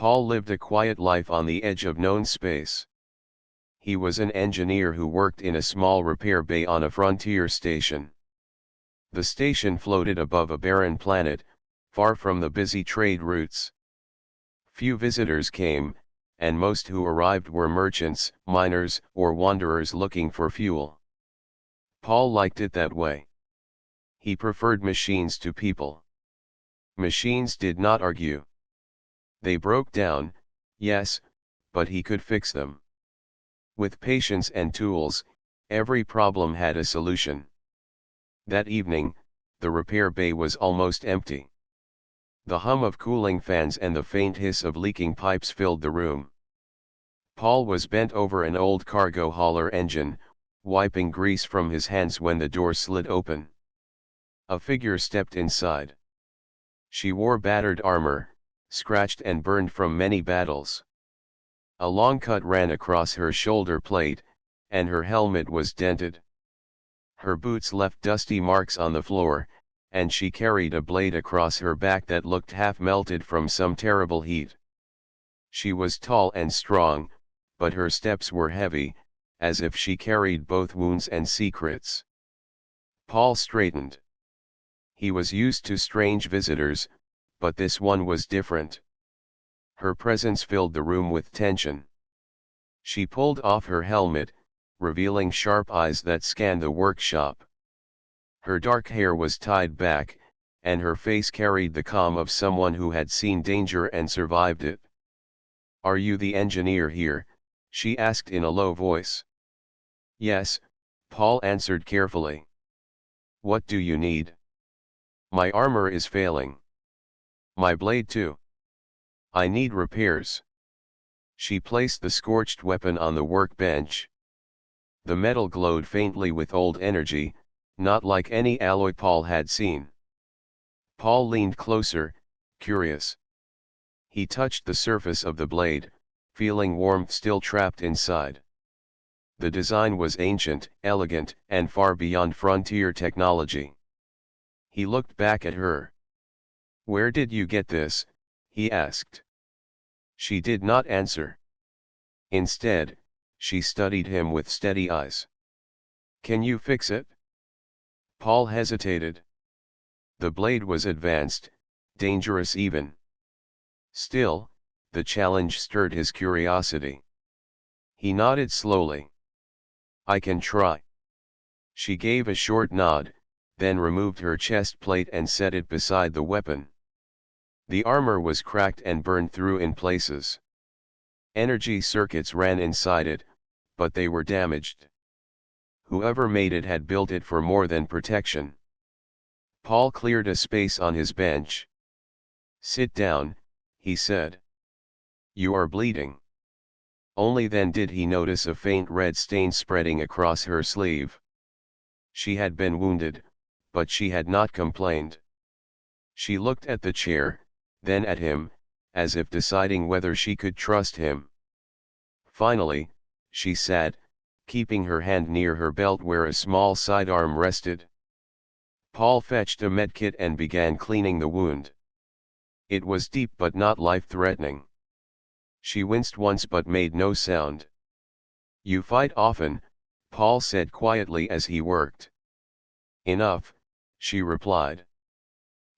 Paul lived a quiet life on the edge of known space. He was an engineer who worked in a small repair bay on a frontier station. The station floated above a barren planet, far from the busy trade routes. Few visitors came, and most who arrived were merchants, miners, or wanderers looking for fuel. Paul liked it that way. He preferred machines to people. Machines did not argue. They broke down, yes, but he could fix them. With patience and tools, every problem had a solution. That evening, the repair bay was almost empty. The hum of cooling fans and the faint hiss of leaking pipes filled the room. Paul was bent over an old cargo hauler engine, wiping grease from his hands when the door slid open. A figure stepped inside. She wore battered armor, scratched and burned from many battles. A long cut ran across her shoulder plate, and her helmet was dented. Her boots left dusty marks on the floor, and she carried a blade across her back that looked half melted from some terrible heat. She was tall and strong, but her steps were heavy, as if she carried both wounds and secrets. Paul straightened. He was used to strange visitors, but this one was different. Her presence filled the room with tension. She pulled off her helmet, revealing sharp eyes that scanned the workshop. Her dark hair was tied back, and her face carried the calm of someone who had seen danger and survived it. "Are you the engineer here?" she asked in a low voice. "Yes," Paul answered carefully. "What do you need?" "My armor is failing. My blade too. I need repairs." She placed the scorched weapon on the workbench. The metal glowed faintly with old energy, not like any alloy Paul had seen. Paul leaned closer, curious. He touched the surface of the blade, feeling warmth still trapped inside. The design was ancient, elegant, and far beyond frontier technology. He looked back at her. "Where did you get this?" he asked. She did not answer. Instead, she studied him with steady eyes. "Can you fix it?" Paul hesitated. The blade was advanced, dangerous even. Still, the challenge stirred his curiosity. He nodded slowly. "I can try." She gave a short nod, then removed her chest plate and set it beside the weapon. The armor was cracked and burned through in places. Energy circuits ran inside it, but they were damaged. Whoever made it had built it for more than protection. Paul cleared a space on his bench. "Sit down," he said. "You are bleeding." Only then did he notice a faint red stain spreading across her sleeve. She had been wounded, but she had not complained. She looked at the chair, then at him, as if deciding whether she could trust him. Finally, she sat, keeping her hand near her belt where a small sidearm rested. Paul fetched a medkit and began cleaning the wound. It was deep but not life-threatening. She winced once but made no sound. "You fight often," Paul said quietly as he worked. "Enough," she replied.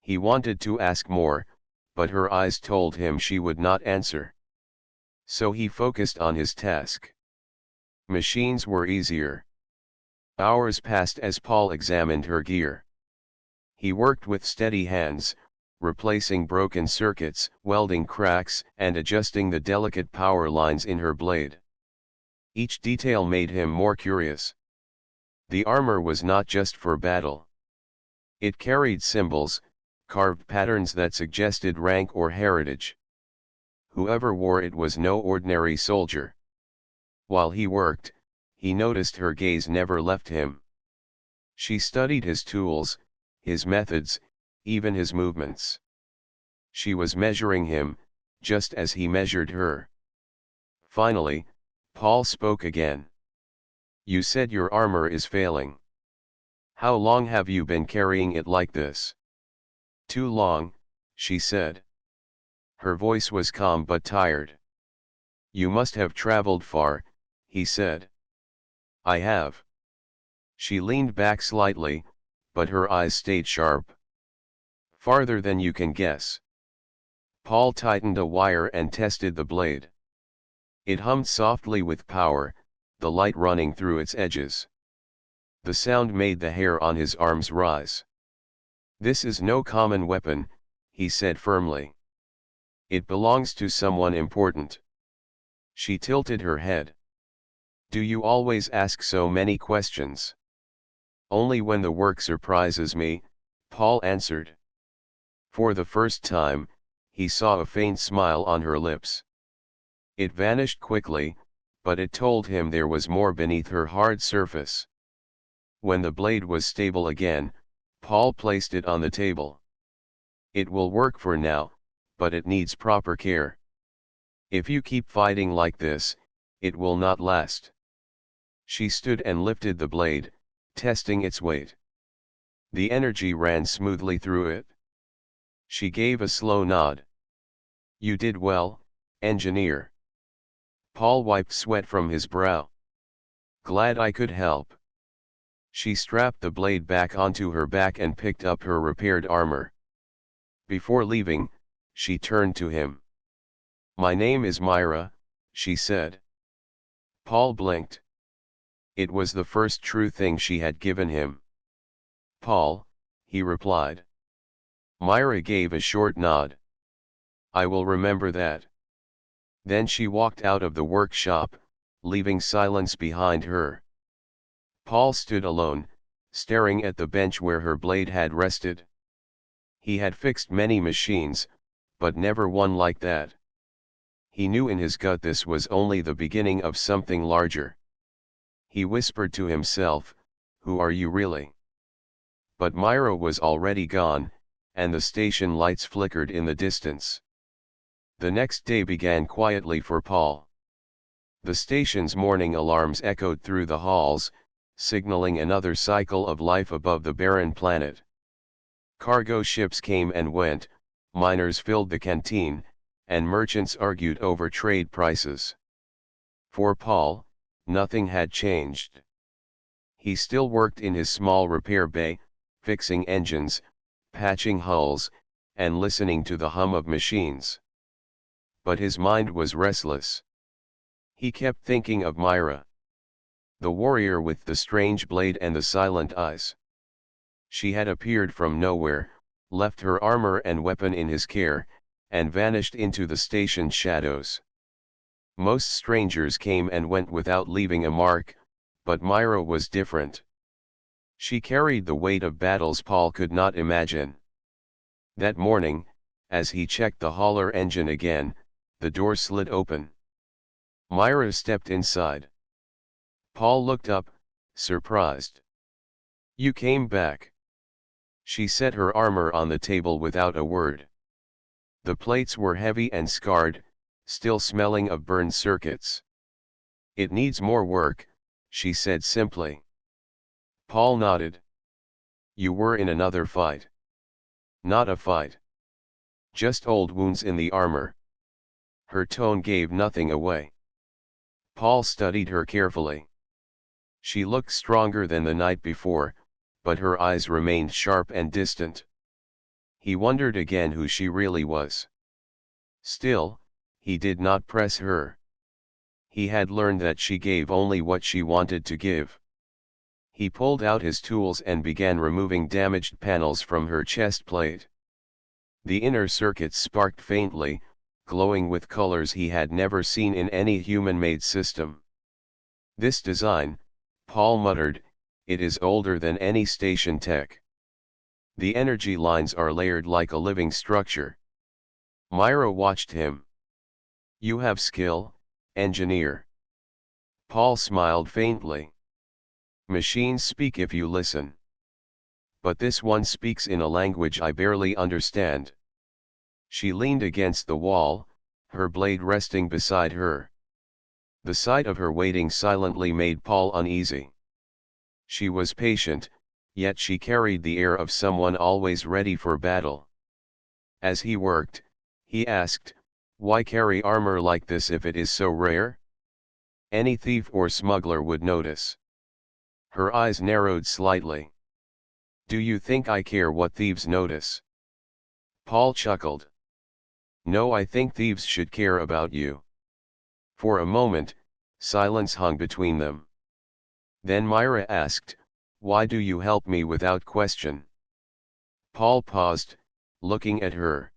He wanted to ask more, but her eyes told him she would not answer. So he focused on his task. Machines were easier. Hours passed as Paul examined her gear. He worked with steady hands, replacing broken circuits, welding cracks, and adjusting the delicate power lines in her blade. Each detail made him more curious. The armor was not just for battle. It carried symbols, carved patterns that suggested rank or heritage. Whoever wore it was no ordinary soldier. While he worked, he noticed her gaze never left him. She studied his tools, his methods, even his movements. She was measuring him, just as he measured her. Finally, Paul spoke again. "You said your armor is failing. How long have you been carrying it like this?" "Too long," she said. Her voice was calm but tired. "You must have traveled far," he said. "I have." She leaned back slightly, but her eyes stayed sharp. "Farther than you can guess." Paul tightened a wire and tested the blade. It hummed softly with power, the light running through its edges. The sound made the hair on his arms rise. "This is no common weapon," he said firmly. "It belongs to someone important." She tilted her head. "Do you always ask so many questions?" "Only when the work surprises me," Paul answered. For the first time, he saw a faint smile on her lips. It vanished quickly, but it told him there was more beneath her hard surface. When the blade was stable again, Paul placed it on the table. "It will work for now, but it needs proper care. If you keep fighting like this, it will not last." She stood and lifted the blade, testing its weight. The energy ran smoothly through it. She gave a slow nod. "You did well, engineer." Paul wiped sweat from his brow. "Glad I could help." She strapped the blade back onto her back and picked up her repaired armor. Before leaving, she turned to him. "My name is Myra," she said. Paul blinked. It was the first true thing she had given him. "Paul," he replied. Myra gave a short nod. "I will remember that." Then she walked out of the workshop, leaving silence behind her. Paul stood alone, staring at the bench where her blade had rested. He had fixed many machines, but never one like that. He knew in his gut this was only the beginning of something larger. He whispered to himself, "Who are you really?" But Myra was already gone, and the station lights flickered in the distance. The next day began quietly for Paul. The station's morning alarms echoed through the halls, signaling another cycle of life above the barren planet. Cargo ships came and went, miners filled the canteen, and merchants argued over trade prices. For Paul, nothing had changed. He still worked in his small repair bay, fixing engines, patching hulls, and listening to the hum of machines. But his mind was restless. He kept thinking of Myra. The warrior with the strange blade and the silent eyes. She had appeared from nowhere, left her armor and weapon in his care, and vanished into the station's shadows. Most strangers came and went without leaving a mark, but Myra was different. She carried the weight of battles Paul could not imagine. That morning, as he checked the hauler engine again, the door slid open. Myra stepped inside. Paul looked up, surprised. "You came back." She set her armor on the table without a word. The plates were heavy and scarred, still smelling of burned circuits. "It needs more work," she said simply. Paul nodded. "You were in another fight." "Not a fight. Just old wounds in the armor." Her tone gave nothing away. Paul studied her carefully. She looked stronger than the night before, but her eyes remained sharp and distant. He wondered again who she really was. Still, he did not press her. He had learned that she gave only what she wanted to give. He pulled out his tools and began removing damaged panels from her chest plate. The inner circuits sparked faintly, glowing with colors he had never seen in any human-made system. "This design," Paul muttered, "it is older than any station tech. The energy lines are layered like a living structure." Myra watched him. "You have skill, engineer." Paul smiled faintly. "Machines speak if you listen. But this one speaks in a language I barely understand." She leaned against the wall, her blade resting beside her. The sight of her waiting silently made Paul uneasy. She was patient, yet she carried the air of someone always ready for battle. As he worked, he asked, Why carry armor like this if it is so rare? Any thief or smuggler would notice. Her eyes narrowed slightly. Do you think I care what thieves notice? Paul chuckled. No, I think thieves should care about you. For a moment, silence hung between them. Then Myra asked, why do you help me without question? Paul paused, looking at her.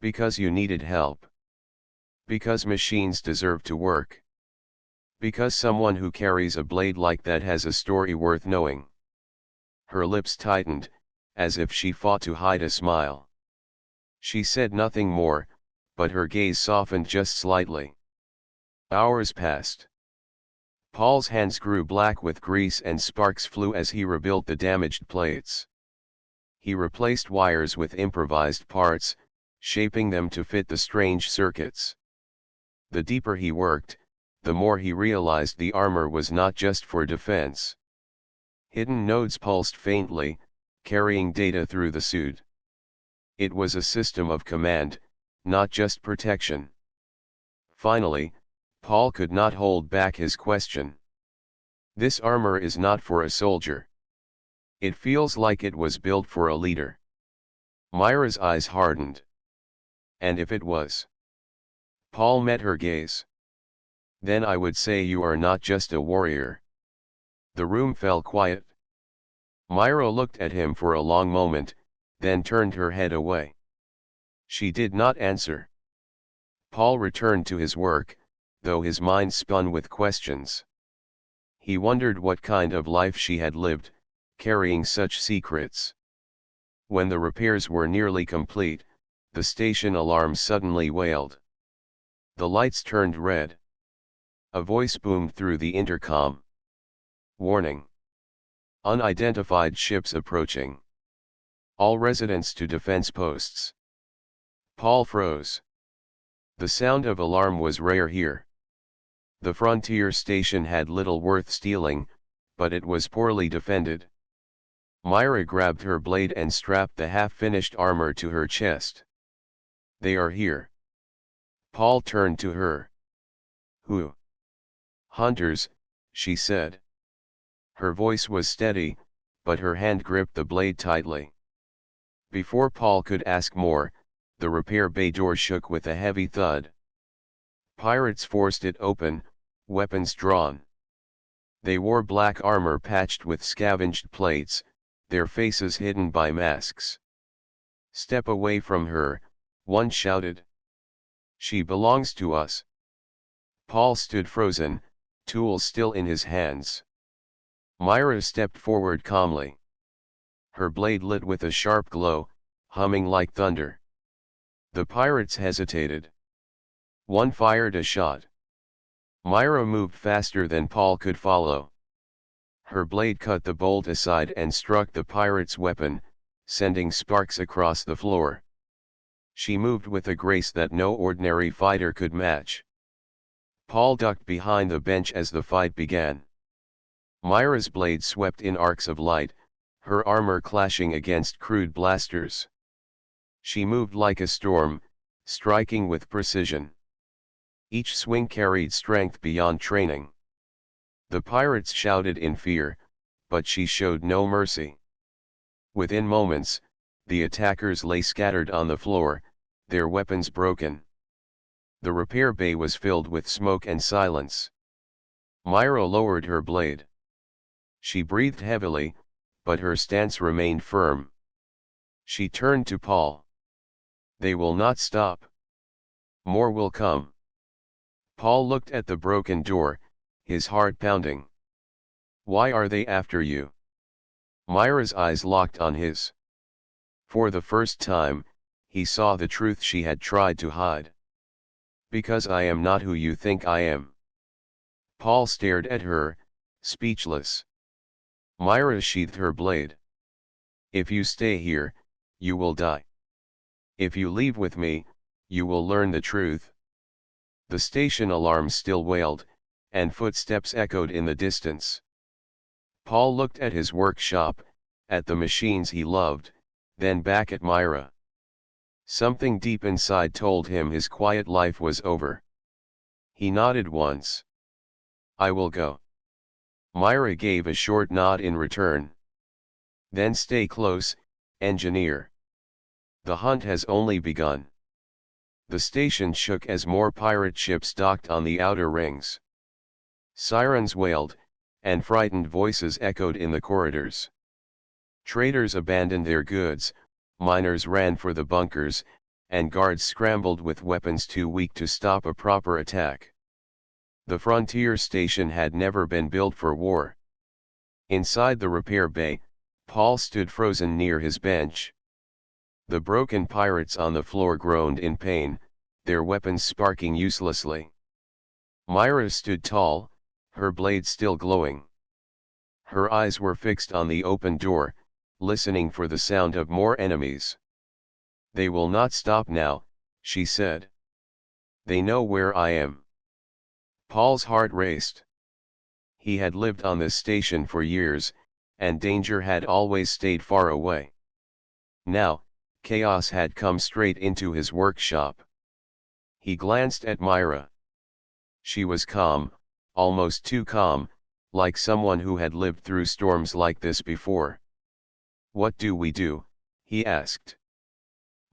Because you needed help. Because machines deserve to work. Because someone who carries a blade like that has a story worth knowing. Her lips tightened, as if she fought to hide a smile. She said nothing more, but her gaze softened just slightly. Hours passed. Paul's hands grew black with grease and sparks flew as he rebuilt the damaged plates. He replaced wires with improvised parts, shaping them to fit the strange circuits. The deeper he worked, the more he realized the armor was not just for defense. Hidden nodes pulsed faintly, carrying data through the suit. It was a system of command, not just protection. Finally, Paul could not hold back his question. This armor is not for a soldier. It feels like it was built for a leader. Myra's eyes hardened. And if it was? Paul met her gaze. Then I would say you are not just a warrior. The room fell quiet. Myra looked at him for a long moment, then turned her head away. She did not answer. Paul returned to his work, though his mind spun with questions. He wondered what kind of life she had lived, carrying such secrets. When the repairs were nearly complete, the station alarm suddenly wailed. The lights turned red. A voice boomed through the intercom. Warning. Unidentified ships approaching. All residents to defense posts. Paul froze. The sound of alarm was rare here. The frontier station had little worth stealing, but it was poorly defended. Myra grabbed her blade and strapped the half-finished armor to her chest. They are here. Paul turned to her. Who? Hunters, she said. Her voice was steady, but her hand gripped the blade tightly. Before Paul could ask more, the repair bay door shook with a heavy thud. Pirates forced it open, weapons drawn. They wore black armor patched with scavenged plates, their faces hidden by masks. Step away from her, one shouted. She belongs to us. Paul stood frozen, tools still in his hands. Myra stepped forward calmly. Her blade lit with a sharp glow, humming like thunder. The pirates hesitated. One fired a shot. Myra moved faster than Paul could follow. Her blade cut the bolt aside and struck the pirate's weapon, sending sparks across the floor. She moved with a grace that no ordinary fighter could match. Paul ducked behind the bench as the fight began. Myra's blade swept in arcs of light, her armor clashing against crude blasters. She moved like a storm, striking with precision. Each swing carried strength beyond training. The pirates shouted in fear, but she showed no mercy. Within moments, the attackers lay scattered on the floor, their weapons broken. The repair bay was filled with smoke and silence. Myra lowered her blade. She breathed heavily, but her stance remained firm. She turned to Paul. They will not stop. More will come. Paul looked at the broken door, his heart pounding. Why are they after you? Myra's eyes locked on his. For the first time, he saw the truth she had tried to hide. Because I am not who you think I am. Paul stared at her, speechless. Myra sheathed her blade. If you stay here, you will die. If you leave with me, you will learn the truth. The station alarm still wailed, and footsteps echoed in the distance. Paul looked at his workshop, at the machines he loved, then back at Myra. Something deep inside told him his quiet life was over. He nodded once. I will go. Myra gave a short nod in return. Then stay close, engineer. The hunt has only begun. The station shook as more pirate ships docked on the outer rings. Sirens wailed, and frightened voices echoed in the corridors. Traders abandoned their goods, miners ran for the bunkers, and guards scrambled with weapons too weak to stop a proper attack. The frontier station had never been built for war. Inside the repair bay, Paul stood frozen near his bench. The broken pirates on the floor groaned in pain, their weapons sparking uselessly. Myra stood tall, her blade still glowing. Her eyes were fixed on the open door, listening for the sound of more enemies. They will not stop now, she said. They know where I am. Paul's heart raced. He had lived on this station for years, and danger had always stayed far away. Now, chaos had come straight into his workshop. He glanced at Myra. She was calm, almost too calm, like someone who had lived through storms like this before. What do we do? He asked.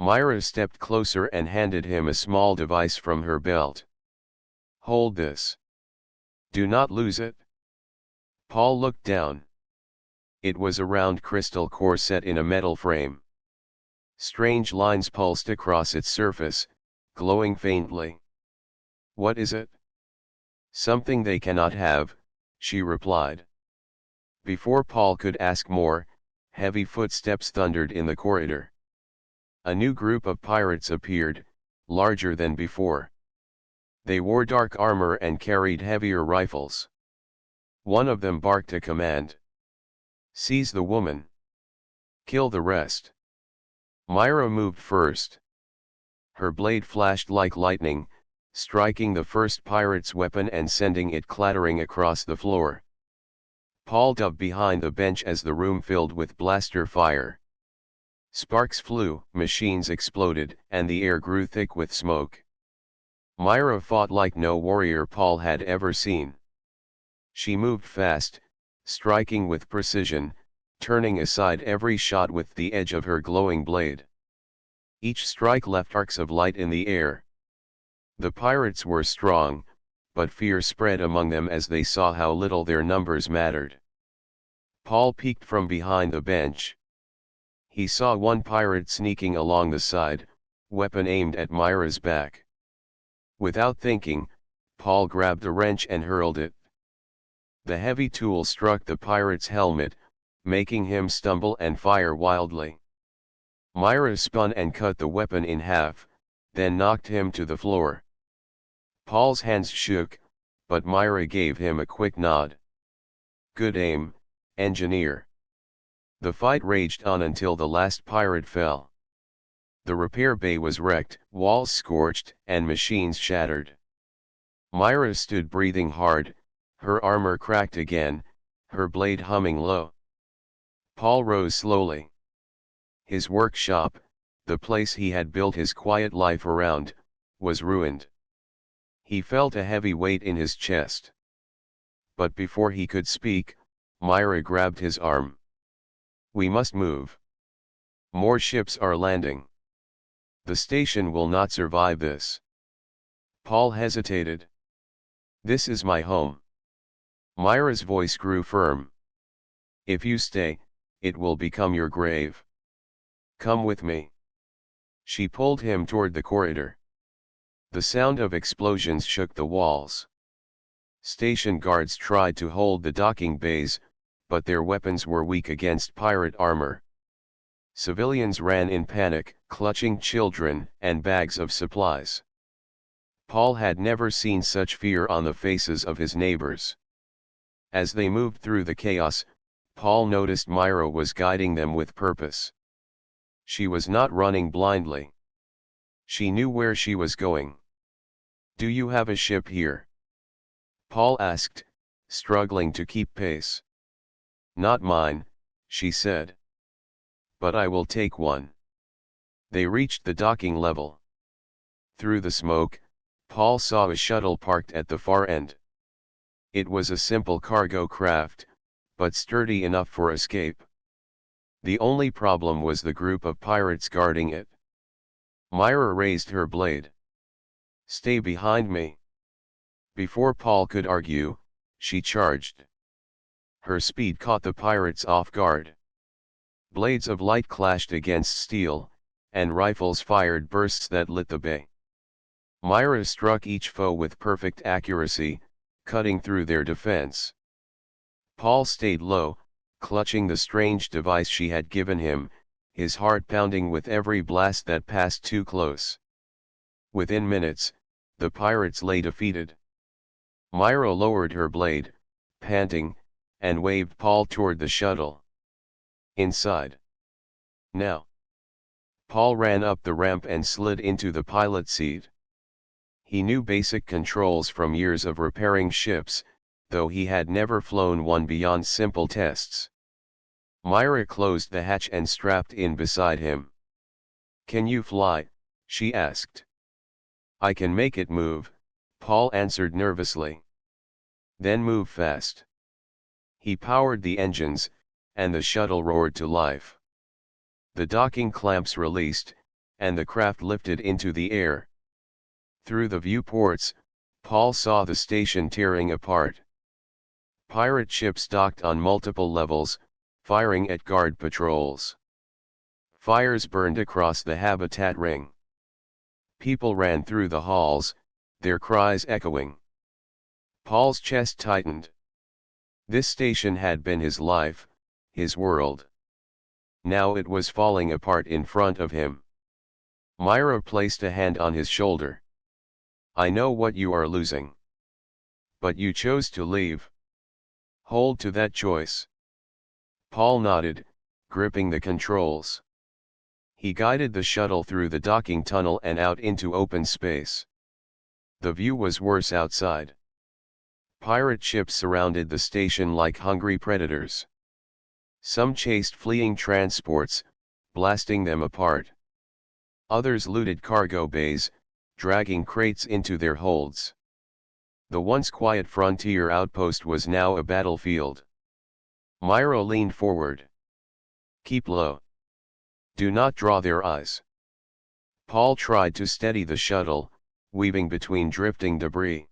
Myra stepped closer and handed him a small device from her belt. Hold this. Do not lose it. Paul looked down. It was a round crystal core set in a metal frame. Strange lines pulsed across its surface, glowing faintly. What is it? Something they cannot have, she replied. Before Paul could ask more, heavy footsteps thundered in the corridor. A new group of pirates appeared, larger than before. They wore dark armor and carried heavier rifles. One of them barked a command. Seize the woman. Kill the rest. Myra moved first. Her blade flashed like lightning, striking the first pirate's weapon and sending it clattering across the floor. Paul dove behind the bench as the room filled with blaster fire. Sparks flew, machines exploded, and the air grew thick with smoke. Myra fought like no warrior Paul had ever seen. She moved fast, striking with precision, turning aside every shot with the edge of her glowing blade. Each strike left arcs of light in the air. The pirates were strong, but fear spread among them as they saw how little their numbers mattered. Paul peeked from behind the bench. He saw one pirate sneaking along the side, weapon aimed at Myra's back. Without thinking, Paul grabbed a wrench and hurled it. The heavy tool struck the pirate's helmet, making him stumble and fire wildly. Myra spun and cut the weapon in half, then knocked him to the floor. Paul's hands shook, but Myra gave him a quick nod. Good aim, engineer. The fight raged on until the last pirate fell. The repair bay was wrecked, walls scorched, and machines shattered. Myra stood breathing hard, her armor cracked again, her blade humming low. Paul rose slowly. His workshop, the place he had built his quiet life around, was ruined. He felt a heavy weight in his chest. But before he could speak, Myra grabbed his arm. We must move. More ships are landing. The station will not survive this. Paul hesitated. This is my home. Myra's voice grew firm. If you stay, it will become your grave. Come with me. She pulled him toward the corridor. The sound of explosions shook the walls. Station guards tried to hold the docking bays, but their weapons were weak against pirate armor. Civilians ran in panic, clutching children and bags of supplies. Paul had never seen such fear on the faces of his neighbors. As they moved through the chaos, Paul noticed Myra was guiding them with purpose. She was not running blindly. She knew where she was going. Do you have a ship here? Paul asked, struggling to keep pace. Not mine, she said. But I will take one. They reached the docking level. Through the smoke, Paul saw a shuttle parked at the far end. It was a simple cargo craft, but sturdy enough for escape. The only problem was the group of pirates guarding it. Myra raised her blade. "Stay behind me." Before Paul could argue, she charged. Her speed caught the pirates off guard. Blades of light clashed against steel, and rifles fired bursts that lit the bay. Myra struck each foe with perfect accuracy, cutting through their defense. Paul stayed low, clutching the strange device she had given him, his heart pounding with every blast that passed too close. Within minutes, the pirates lay defeated. Myra lowered her blade, panting, and waved Paul toward the shuttle. "Inside. Now." Paul ran up the ramp and slid into the pilot seat. He knew basic controls from years of repairing ships, though he had never flown one beyond simple tests. Myra closed the hatch and strapped in beside him. "Can you fly?" she asked. "I can make it move," Paul answered nervously. "Then move fast." He powered the engines, and the shuttle roared to life. The docking clamps released, and the craft lifted into the air. Through the viewports, Paul saw the station tearing apart. Pirate ships docked on multiple levels, firing at guard patrols. Fires burned across the habitat ring. People ran through the halls, their cries echoing. Paul's chest tightened. This station had been his life, his world. Now it was falling apart in front of him. Myra placed a hand on his shoulder. "I know what you are losing. But you chose to leave. Hold to that choice." Paul nodded, gripping the controls. He guided the shuttle through the docking tunnel and out into open space. The view was worse outside. Pirate ships surrounded the station like hungry predators. Some chased fleeing transports, blasting them apart. Others looted cargo bays, dragging crates into their holds. The once quiet frontier outpost was now a battlefield. Myra leaned forward. "Keep low. Do not draw their eyes." Paul tried to steady the shuttle, weaving between drifting debris.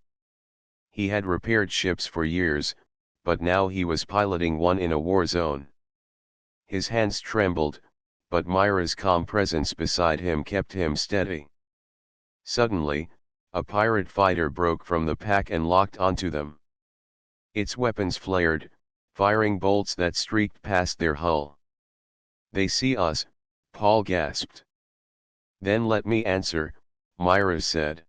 He had repaired ships for years, but now he was piloting one in a war zone. His hands trembled, but Myra's calm presence beside him kept him steady. Suddenly, a pirate fighter broke from the pack and locked onto them. Its weapons flared, firing bolts that streaked past their hull. "They see us," Paul gasped. "Then let me answer," Myra said.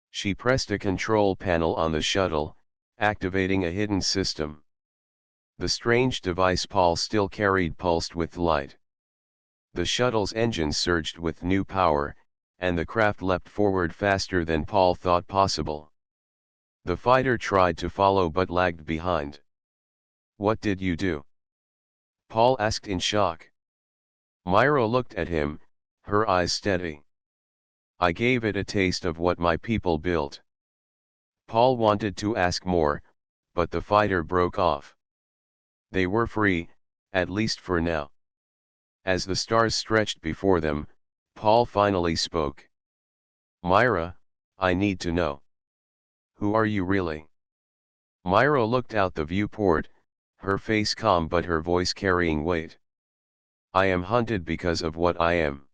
She pressed a control panel on the shuttle, activating a hidden system. The strange device Paul still carried pulsed with light. The shuttle's engines surged with new power, and the craft leapt forward faster than Paul thought possible. The fighter tried to follow but lagged behind. "What did you do?" Paul asked in shock. Myra looked at him, her eyes steady. "I gave it a taste of what my people built." Paul wanted to ask more, but the fighter broke off. They were free, at least for now. As the stars stretched before them, Paul finally spoke. "Myra, I need to know. Who are you really?" Myra looked out the viewport, her face calm but her voice carrying weight. "I am hunted because of what I am.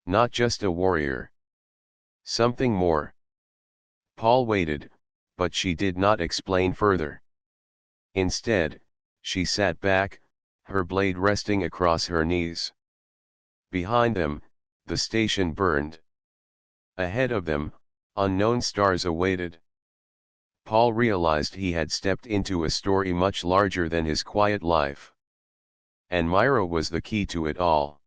Not just a warrior. Something more." Paul waited, but she did not explain further. Instead, she sat back, her blade resting across her knees. Behind them, the station burned. Ahead of them, unknown stars awaited. Paul realized he had stepped into a story much larger than his quiet life. And Myra was the key to it all.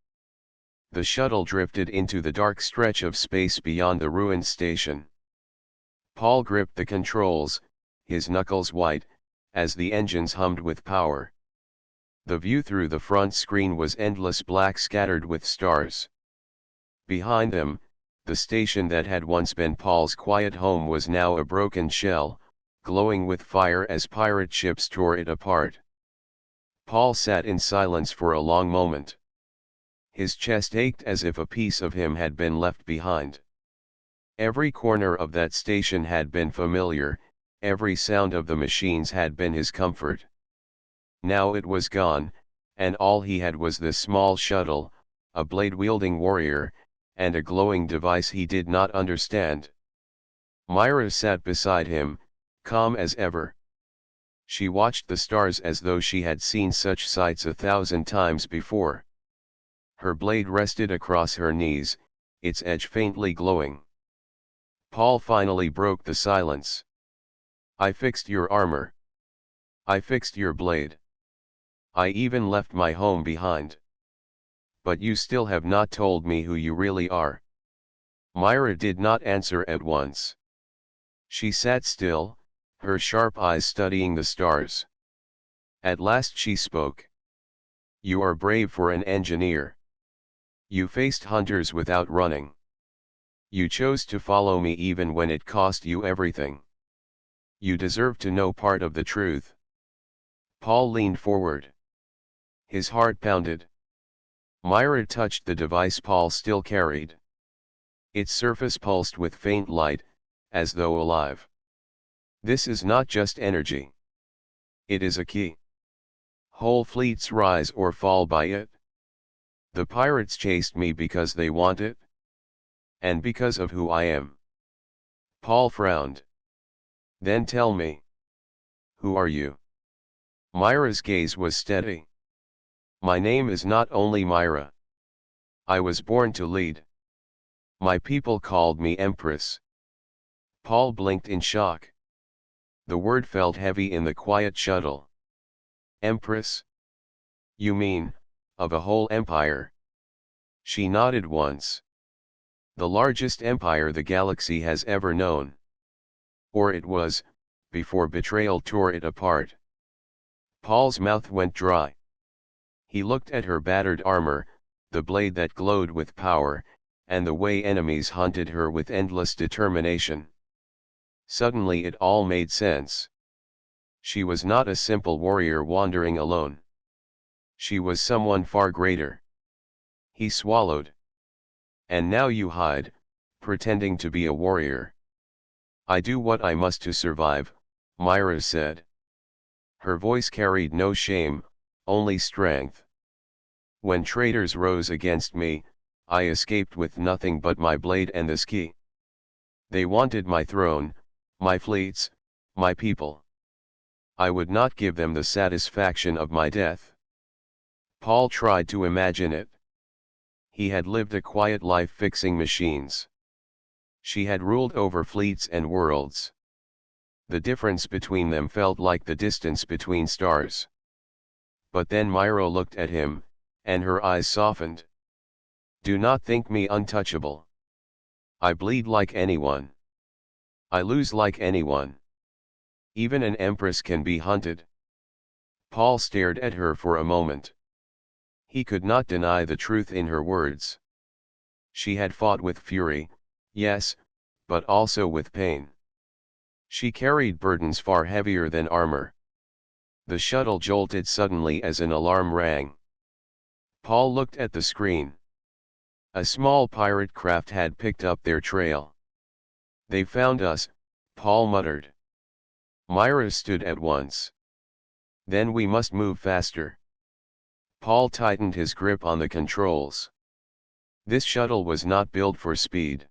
The shuttle drifted into the dark stretch of space beyond the ruined station. Paul gripped the controls, his knuckles white, as the engines hummed with power. The view through the front screen was endless black scattered with stars. Behind them, the station that had once been Paul's quiet home was now a broken shell, glowing with fire as pirate ships tore it apart. Paul sat in silence for a long moment. His chest ached as if a piece of him had been left behind. Every corner of that station had been familiar, every sound of the machines had been his comfort. Now it was gone, and all he had was this small shuttle, a blade-wielding warrior, and a glowing device he did not understand. Myra sat beside him, calm as ever. She watched the stars as though she had seen such sights 1,000 times before. Her blade rested across her knees, its edge faintly glowing. Paul finally broke the silence. "I fixed your armor. I fixed your blade. I even left my home behind. But you still have not told me who you really are." Myra did not answer at once. She sat still, her sharp eyes studying the stars. At last she spoke. "You are brave for an engineer. You faced hunters without running. You chose to follow me even when it cost you everything. You deserve to know part of the truth." Paul leaned forward. His heart pounded. Myra touched the device Paul still carried. Its surface pulsed with faint light, as though alive. "This is not just energy. It is a key. Whole fleets rise or fall by it. The pirates chased me because they want it. And because of who I am." Paul frowned. "Then tell me. Who are you?" Myra's gaze was steady. "My name is not only Myra. I was born to lead. My people called me Empress." Paul blinked in shock. The word felt heavy in the quiet shuttle. "Empress? You mean, of a whole empire?" She nodded once. "The largest empire the galaxy has ever known. Or it was, before betrayal tore it apart." Paul's mouth went dry. He looked at her battered armor, the blade that glowed with power, and the way enemies hunted her with endless determination. Suddenly it all made sense. She was not a simple warrior wandering alone. She was someone far greater. He swallowed. "And now you hide, pretending to be a warrior." "I do what I must to survive," Myra said. Her voice carried no shame, only strength. "When traitors rose against me, I escaped with nothing but my blade and this key. They wanted my throne, my fleets, my people. I would not give them the satisfaction of my death." Paul tried to imagine it. He had lived a quiet life fixing machines. She had ruled over fleets and worlds. The difference between them felt like the distance between stars. But then Myra looked at him, and her eyes softened. "Do not think me untouchable. I bleed like anyone. I lose like anyone. Even an empress can be hunted." Paul stared at her for a moment. He could not deny the truth in her words. She had fought with fury, yes, but also with pain. She carried burdens far heavier than armor. The shuttle jolted suddenly as an alarm rang. Paul looked at the screen. A small pirate craft had picked up their trail. "They found us," Paul muttered. Myra stood at once. "Then we must move faster." Paul tightened his grip on the controls. This shuttle was not built for speed.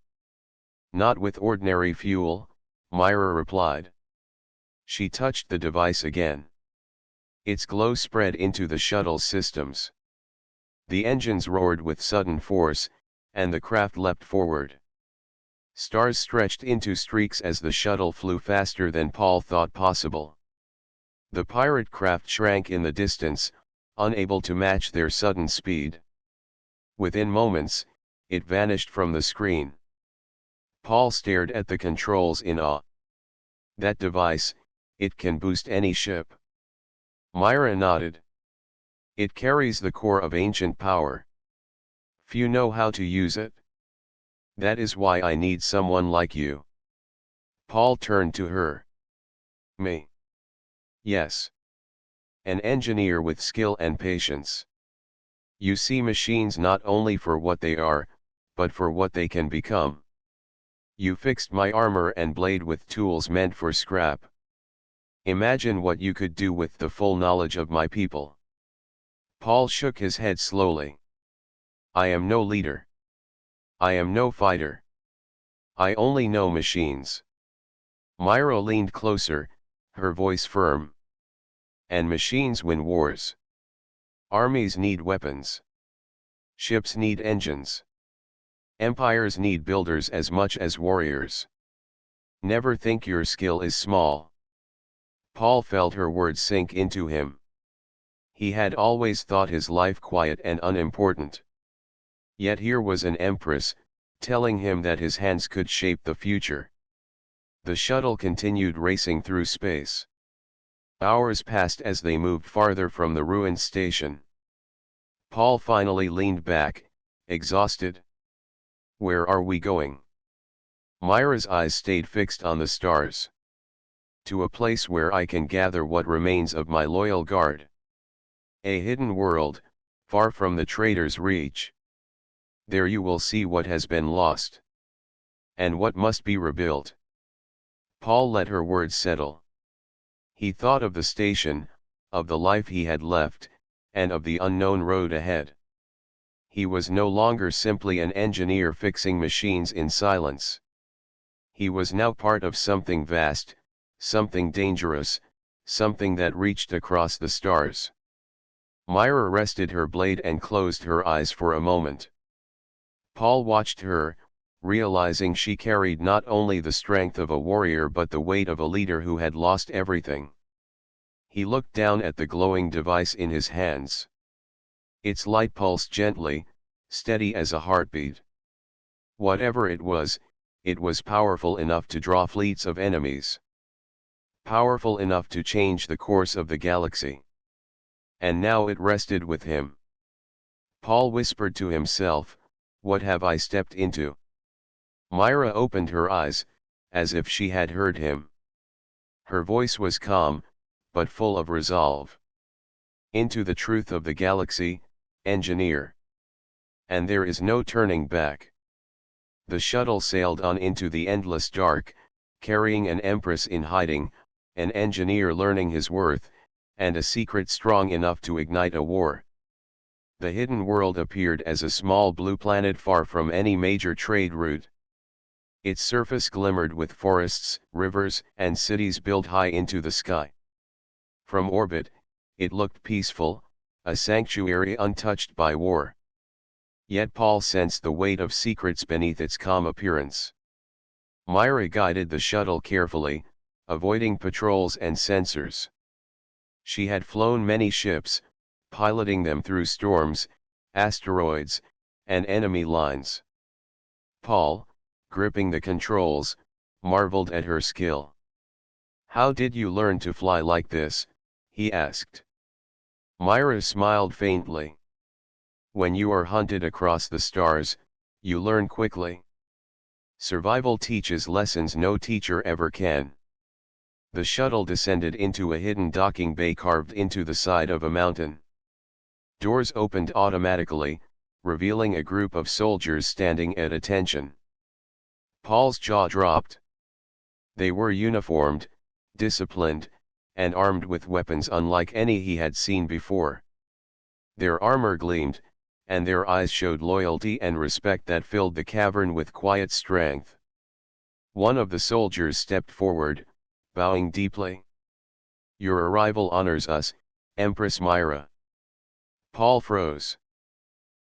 "Not with ordinary fuel," Myra replied. She touched the device again. Its glow spread into the shuttle's systems. The engines roared with sudden force, and the craft leapt forward. Stars stretched into streaks as the shuttle flew faster than Paul thought possible. The pirate craft shrank in the distance, unable to match their sudden speed. Within moments, it vanished from the screen. Paul stared at the controls in awe. "That device, it can boost any ship." Myra nodded. "It carries the core of ancient power. Few know how to use it." That is why I need someone like you. Paul turned to her. Me? Yes. An engineer with skill and patience. You see machines not only for what they are, but for what they can become. You fixed my armor and blade with tools meant for scrap. Imagine what you could do with the full knowledge of my people. Paul shook his head slowly. I am no leader. I am no fighter. I only know machines. Myra leaned closer, her voice firm. And machines win wars. Armies need weapons. Ships need engines. Empires need builders as much as warriors. Never think your skill is small. Paul felt her words sink into him. He had always thought his life quiet and unimportant. Yet here was an empress, telling him that his hands could shape the future. The shuttle continued racing through space. Hours passed as they moved farther from the ruined station. Paul finally leaned back, exhausted. Where are we going? Myra's eyes stayed fixed on the stars. To a place where I can gather what remains of my loyal guard. A hidden world, far from the trader's reach. There you will see what has been lost. And what must be rebuilt. Paul let her words settle. He thought of the station, of the life he had left, and of the unknown road ahead. He was no longer simply an engineer fixing machines in silence. He was now part of something vast, something dangerous, something that reached across the stars. Myra rested her blade and closed her eyes for a moment. Paul watched her, realizing she carried not only the strength of a warrior but the weight of a leader who had lost everything. He looked down at the glowing device in his hands. Its light pulsed gently, steady as a heartbeat. Whatever it was powerful enough to draw fleets of enemies. Powerful enough to change the course of the galaxy. And now it rested with him. Paul whispered to himself, "What have I stepped into?" Myra opened her eyes, as if she had heard him. Her voice was calm, but full of resolve. "Into the truth of the galaxy, engineer. And there is no turning back." The shuttle sailed on into the endless dark, carrying an empress in hiding, an engineer learning his worth, and a secret strong enough to ignite a war. The hidden world appeared as a small blue planet far from any major trade route. Its surface glimmered with forests, rivers, and cities built high into the sky. From orbit, it looked peaceful, a sanctuary untouched by war. Yet Paul sensed the weight of secrets beneath its calm appearance. Myra guided the shuttle carefully, avoiding patrols and sensors. She had flown many ships, piloting them through storms, asteroids, and enemy lines. Paul, gripping the controls, marveled at her skill. "How did you learn to fly like this?" he asked. Myra smiled faintly. "When you are hunted across the stars, you learn quickly. Survival teaches lessons no teacher ever can." The shuttle descended into a hidden docking bay carved into the side of a mountain. Doors opened automatically, revealing a group of soldiers standing at attention. Paul's jaw dropped. They were uniformed, disciplined, and armed with weapons unlike any he had seen before. Their armor gleamed, and their eyes showed loyalty and respect that filled the cavern with quiet strength. One of the soldiers stepped forward, bowing deeply. "Your arrival honors us, Empress Myra." Paul froze.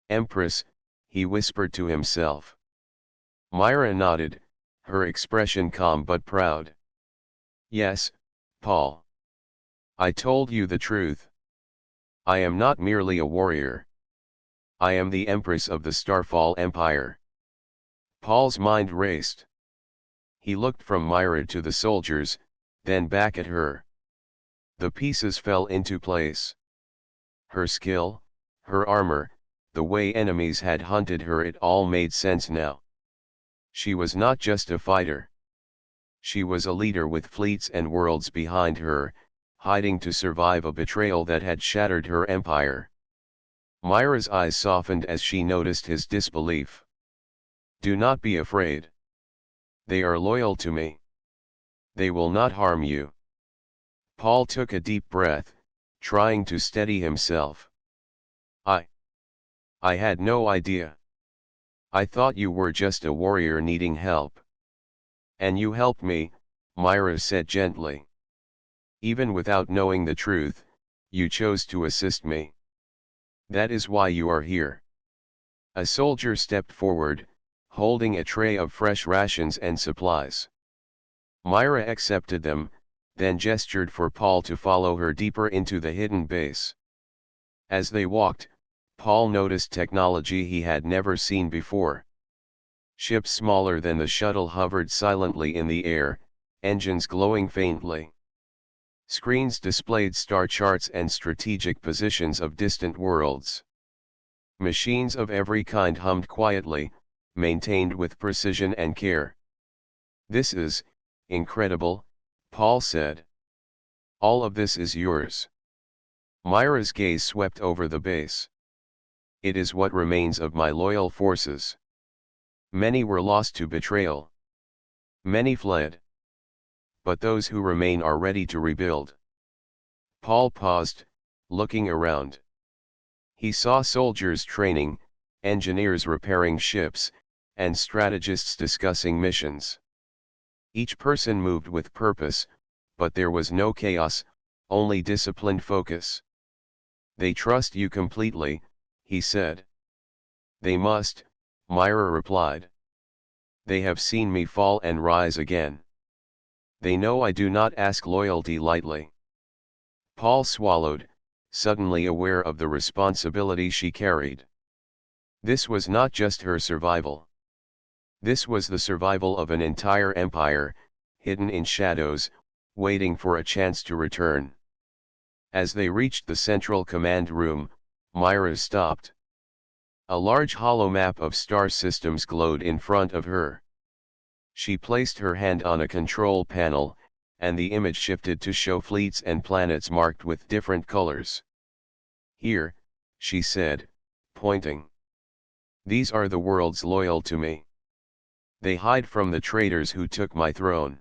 "Empress," he whispered to himself. Myra nodded, her expression calm but proud. "Yes, Paul. I told you the truth. I am not merely a warrior. I am the Empress of the Starfall Empire." Paul's mind raced. He looked from Myra to the soldiers, then back at her. The pieces fell into place. Her skill, her armor, the way enemies had hunted her, it all made sense now. She was not just a fighter. She was a leader with fleets and worlds behind her, hiding to survive a betrayal that had shattered her empire. Myra's eyes softened as she noticed his disbelief. Do not be afraid. They are loyal to me. They will not harm you. Paul took a deep breath, trying to steady himself. I had no idea. I thought you were just a warrior needing help. And you helped me, Myra said gently. Even without knowing the truth, you chose to assist me. That is why you are here. A soldier stepped forward, holding a tray of fresh rations and supplies. Myra accepted them, then gestured for Paul to follow her deeper into the hidden base. As they walked, Paul noticed technology he had never seen before. Ships smaller than the shuttle hovered silently in the air, engines glowing faintly. Screens displayed star charts and strategic positions of distant worlds. Machines of every kind hummed quietly, maintained with precision and care. This is incredible, Paul said. All of this is yours. Myra's gaze swept over the base. It is what remains of my loyal forces. Many were lost to betrayal. Many fled. But those who remain are ready to rebuild. Paul paused, looking around. He saw soldiers training, engineers repairing ships, and strategists discussing missions. Each person moved with purpose, but there was no chaos, only disciplined focus. They trust you completely, he said. They must, Myra replied. They have seen me fall and rise again. They know I do not ask loyalty lightly. Paul swallowed, suddenly aware of the responsibility she carried. This was not just her survival. This was the survival of an entire empire, hidden in shadows, waiting for a chance to return. As they reached the central command room, Myra stopped. A large hollow map of star systems glowed in front of her. She placed her hand on a control panel, and the image shifted to show fleets and planets marked with different colors. Here, she said, pointing. These are the worlds loyal to me. They hide from the traitors who took my throne.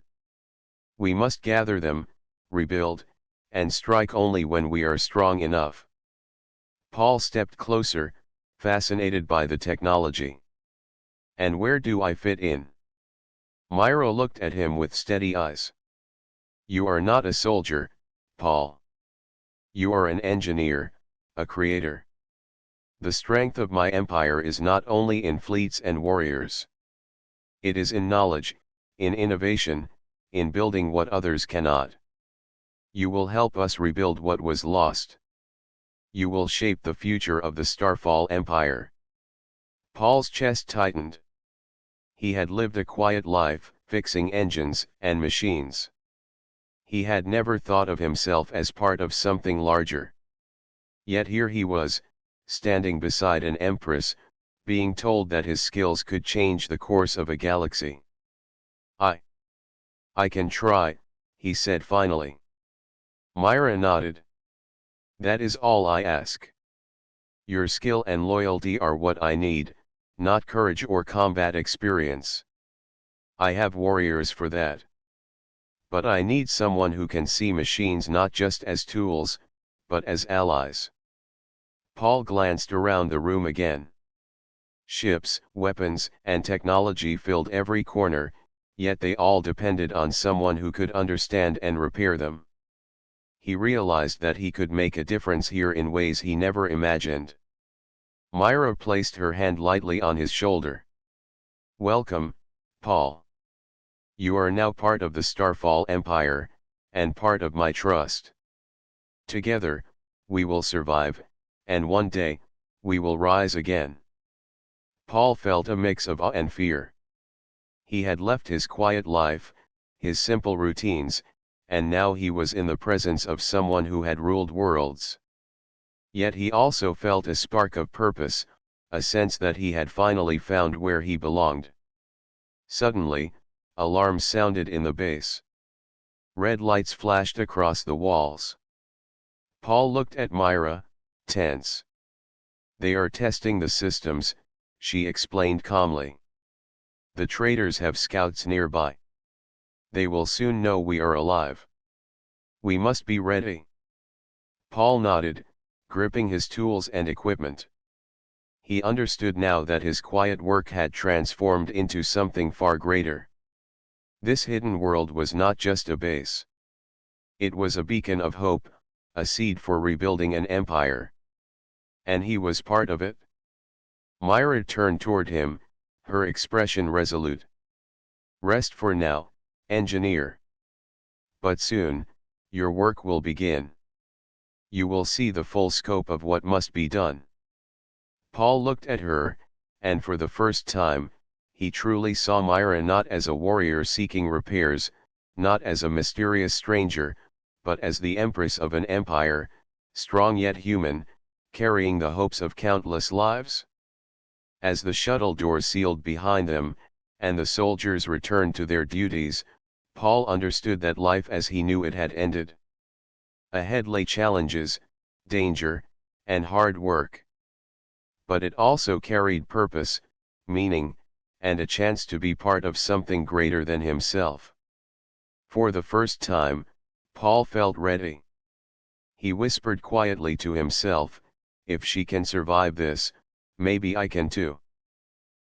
We must gather them, rebuild, and strike only when we are strong enough. Paul stepped closer, fascinated by the technology. And where do I fit in? Myra looked at him with steady eyes. You are not a soldier, Paul. You are an engineer, a creator. The strength of my empire is not only in fleets and warriors. It is in knowledge, in innovation, in building what others cannot. You will help us rebuild what was lost. You will shape the future of the Starfall Empire. Paul's chest tightened. He had lived a quiet life, fixing engines and machines. He had never thought of himself as part of something larger. Yet here he was, standing beside an empress, being told that his skills could change the course of a galaxy. I can try, he said finally. Myra nodded. That is all I ask. Your skill and loyalty are what I need, not courage or combat experience. I have warriors for that. But I need someone who can see machines not just as tools, but as allies. Paul glanced around the room again. Ships, weapons, and technology filled every corner, yet they all depended on someone who could understand and repair them. He realized that he could make a difference here in ways he never imagined. Myra placed her hand lightly on his shoulder. Welcome, Paul. You are now part of the Starfall Empire, and part of my trust. Together, we will survive, and one day, we will rise again. Paul felt a mix of awe and fear. He had left his quiet life, his simple routines, and now he was in the presence of someone who had ruled worlds. Yet he also felt a spark of purpose, a sense that he had finally found where he belonged. Suddenly, alarms sounded in the base. Red lights flashed across the walls. Paul looked at Myra, tense. "They are testing the systems," she explained calmly. "The traitors have scouts nearby. They will soon know we are alive. We must be ready." Paul nodded, gripping his tools and equipment. He understood now that his quiet work had transformed into something far greater. This hidden world was not just a base. It was a beacon of hope, a seed for rebuilding an empire. And he was part of it. Myra turned toward him, her expression resolute. "Rest for now, engineer. But soon, your work will begin. You will see the full scope of what must be done." Paul looked at her, and for the first time, he truly saw Myra not as a warrior seeking repairs, not as a mysterious stranger, but as the empress of an empire, strong yet human, carrying the hopes of countless lives. As the shuttle doors sealed behind them, and the soldiers returned to their duties, Paul understood that life as he knew it had ended. Ahead lay challenges, danger, and hard work. But it also carried purpose, meaning, and a chance to be part of something greater than himself. For the first time, Paul felt ready. He whispered quietly to himself, "If she can survive this, maybe I can too."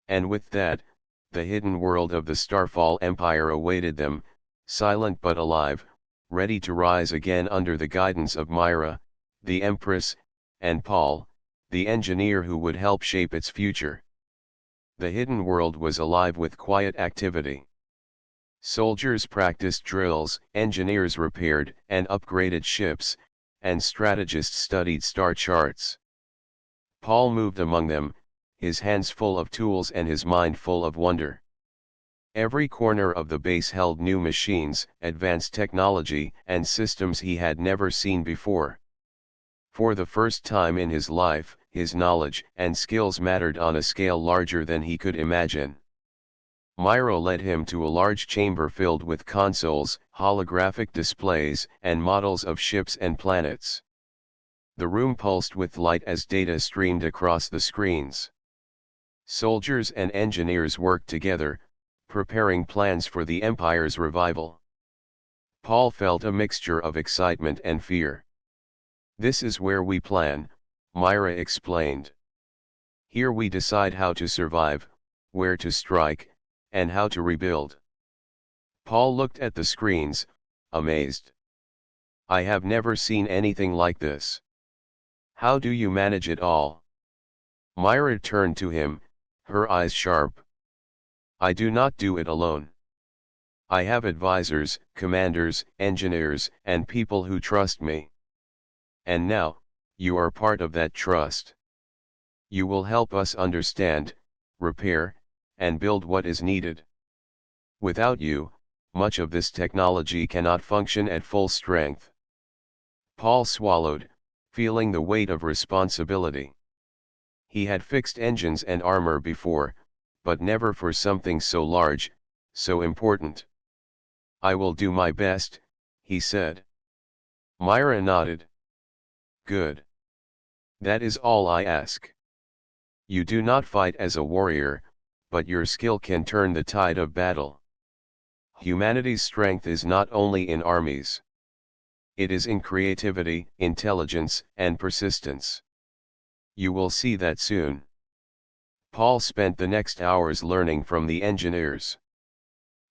And with that, the hidden world of the Starfall Empire awaited them, silent but alive, ready to rise again under the guidance of Myra, the Empress, and Paul, the engineer who would help shape its future. The hidden world was alive with quiet activity. Soldiers practiced drills, engineers repaired and upgraded ships, and strategists studied star charts. Paul moved among them, his hands full of tools and his mind full of wonder. Every corner of the base held new machines, advanced technology, and systems he had never seen before. For the first time in his life, his knowledge and skills mattered on a scale larger than he could imagine. Myra led him to a large chamber filled with consoles, holographic displays, and models of ships and planets. The room pulsed with light as data streamed across the screens. Soldiers and engineers worked together, preparing plans for the Empire's revival. Paul felt a mixture of excitement and fear. "This is where we plan," Myra explained. "Here we decide how to survive, where to strike, and how to rebuild." Paul looked at the screens, amazed. "I have never seen anything like this. How do you manage it all?" Myra turned to him, her eyes sharp. "I do not do it alone. I have advisors, commanders, engineers, and people who trust me. And now, you are part of that trust. You will help us understand, repair, and build what is needed. Without you, much of this technology cannot function at full strength." Paul swallowed, feeling the weight of responsibility. He had fixed engines and armor before, but never for something so large, so important. "I will do my best," he said. Myra nodded. "Good. That is all I ask. You do not fight as a warrior, but your skill can turn the tide of battle. Humanity's strength is not only in armies. It is in creativity, intelligence, and persistence. You will see that soon." Paul spent the next hours learning from the engineers.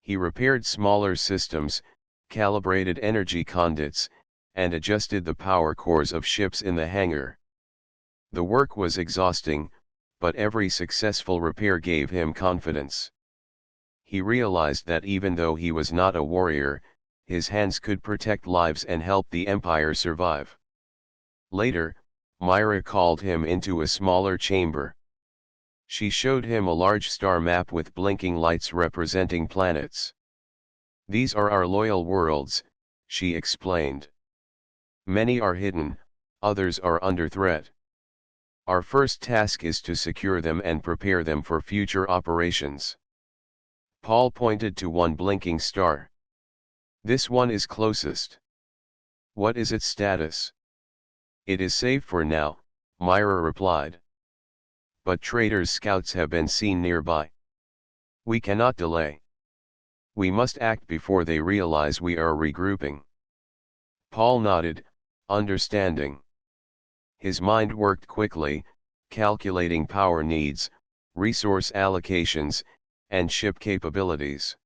He repaired smaller systems, calibrated energy conduits, and adjusted the power cores of ships in the hangar. The work was exhausting, but every successful repair gave him confidence. He realized that even though he was not a warrior, his hands could protect lives and help the Empire survive. Later, Myra called him into a smaller chamber. She showed him a large star map with blinking lights representing planets. "These are our loyal worlds," she explained. "Many are hidden, others are under threat. Our first task is to secure them and prepare them for future operations." Paul pointed to one blinking star. This one is closest. What is its status? It is safe for now, Myra replied. But traitors' scouts have been seen nearby. We cannot delay. We must act before they realize we are regrouping. Paul nodded, understanding. His mind worked quickly, calculating power needs, resource allocations, and ship capabilities.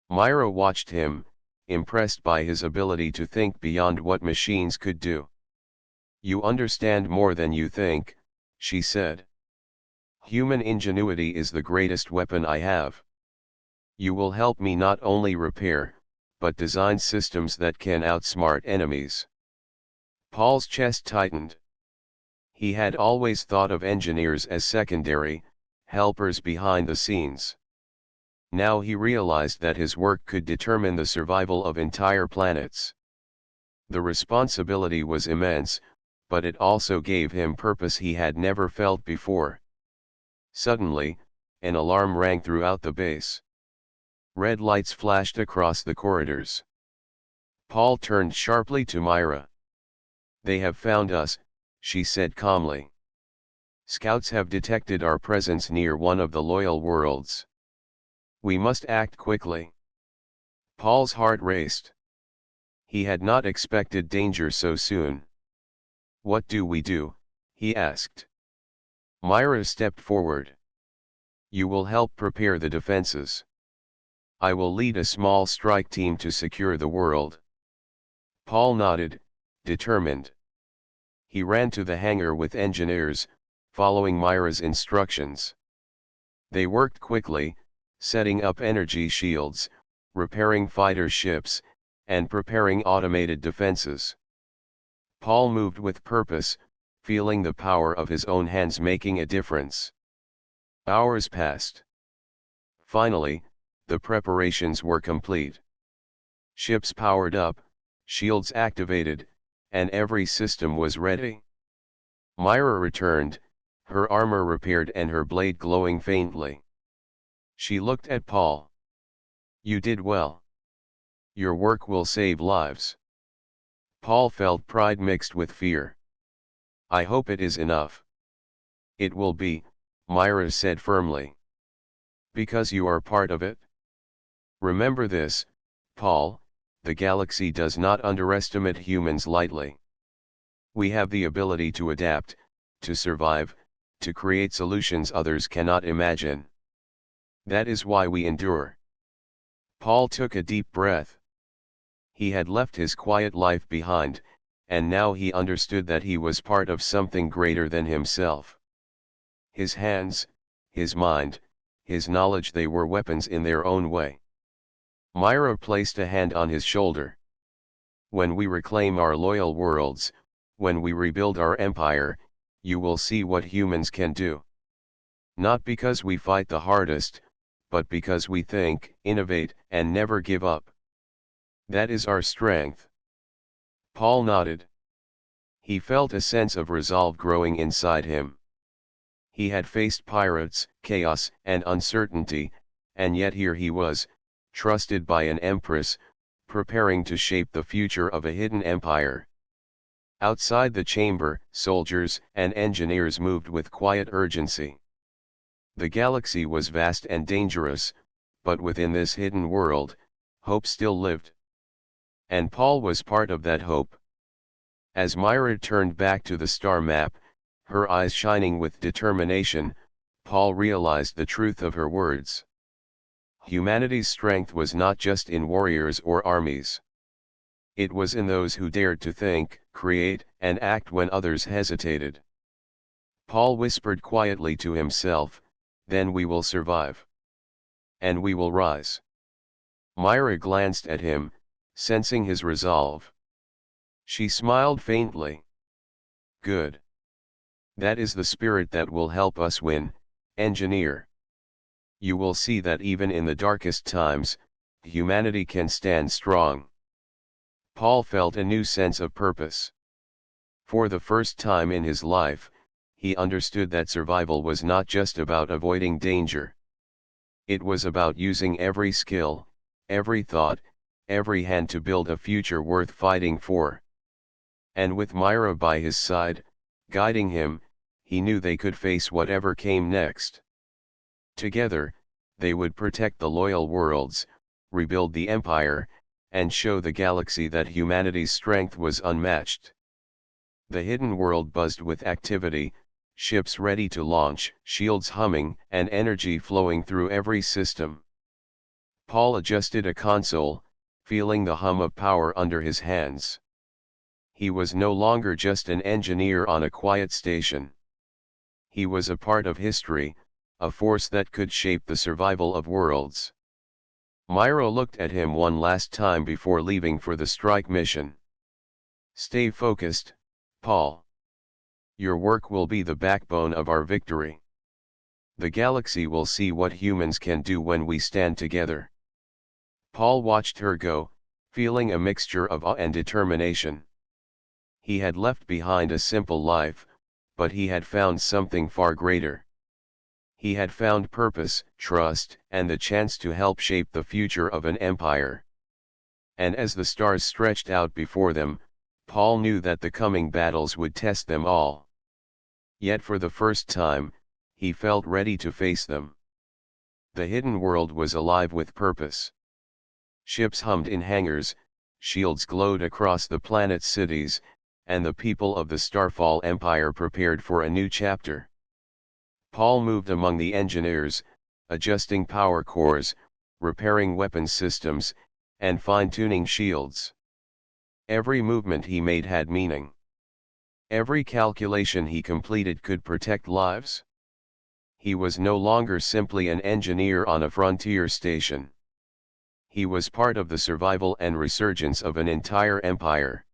Myra watched him, impressed by his ability to think beyond what machines could do. You understand more than you think, she said. Human ingenuity is the greatest weapon I have. You will help me not only repair, but design systems that can outsmart enemies. Paul's chest tightened. He had always thought of engineers as secondary, helpers behind the scenes. Now he realized that his work could determine the survival of entire planets. The responsibility was immense, but it also gave him purpose he had never felt before. Suddenly, an alarm rang throughout the base. Red lights flashed across the corridors. Paul turned sharply to Myra. They have found us, she said calmly. Scouts have detected our presence near one of the loyal worlds. We must act quickly. Paul's heart raced. He had not expected danger so soon. What do we do? He asked. Myra stepped forward. You will help prepare the defenses. I will lead a small strike team to secure the world. Paul nodded, determined. He ran to the hangar with engineers, following Myra's instructions. They worked quickly, setting up energy shields, repairing fighter ships, and preparing automated defenses. Paul moved with purpose, feeling the power of his own hands making a difference. Hours passed. Finally, the preparations were complete. Ships powered up, shields activated, and every system was ready. Myra returned, her armor repaired and her blade glowing faintly. She looked at Paul. You did well. Your work will save lives. Paul felt pride mixed with fear. I hope it is enough. It will be, Myra said firmly. Because you are part of it. Remember this, Paul, the galaxy does not underestimate humans lightly. We have the ability to adapt, to survive, to create solutions others cannot imagine. That is why we endure. Paul took a deep breath. He had left his quiet life behind, and now he understood that he was part of something greater than himself. His hands, his mind, his knowledge, they were weapons in their own way. Myra placed a hand on his shoulder. When we reclaim our loyal worlds, when we rebuild our empire, you will see what humans can do. Not because we fight the hardest, but because we think, innovate, and never give up. That is our strength. Paul nodded. He felt a sense of resolve growing inside him. He had faced pirates, chaos, and uncertainty, and yet here he was, trusted by an empress, preparing to shape the future of a hidden empire. Outside the chamber, soldiers and engineers moved with quiet urgency. The galaxy was vast and dangerous, but within this hidden world, hope still lived. And Paul was part of that hope. As Myra turned back to the star map, her eyes shining with determination, Paul realized the truth of her words. Humanity's strength was not just in warriors or armies. It was in those who dared to think, create, and act when others hesitated. Paul whispered quietly to himself, then we will survive. And we will rise. Myra glanced at him, sensing his resolve. She smiled faintly. Good. That is the spirit that will help us win, engineer. You will see that even in the darkest times, humanity can stand strong. Paul felt a new sense of purpose. For the first time in his life, he understood that survival was not just about avoiding danger. It was about using every skill, every thought, every hand to build a future worth fighting for. And with Myra by his side, guiding him, he knew they could face whatever came next. Together, they would protect the loyal worlds, rebuild the empire, and show the galaxy that humanity's strength was unmatched. The hidden world buzzed with activity, ships ready to launch, shields humming, and energy flowing through every system. Paul adjusted a console, feeling the hum of power under his hands. He was no longer just an engineer on a quiet station. He was a part of history, a force that could shape the survival of worlds. Myra looked at him one last time before leaving for the strike mission. "Stay focused, Paul. Your work will be the backbone of our victory. The galaxy will see what humans can do when we stand together." Paul watched her go, feeling a mixture of awe and determination. He had left behind a simple life, but he had found something far greater. He had found purpose, trust, and the chance to help shape the future of an empire. And as the stars stretched out before them, Paul knew that the coming battles would test them all. Yet for the first time, he felt ready to face them. The hidden world was alive with purpose. Ships hummed in hangars, shields glowed across the planet's cities, and the people of the Starfall Empire prepared for a new chapter. Paul moved among the engineers, adjusting power cores, repairing weapons systems, and fine-tuning shields. Every movement he made had meaning. Every calculation he completed could protect lives. He was no longer simply an engineer on a frontier station. He was part of the survival and resurgence of an entire empire.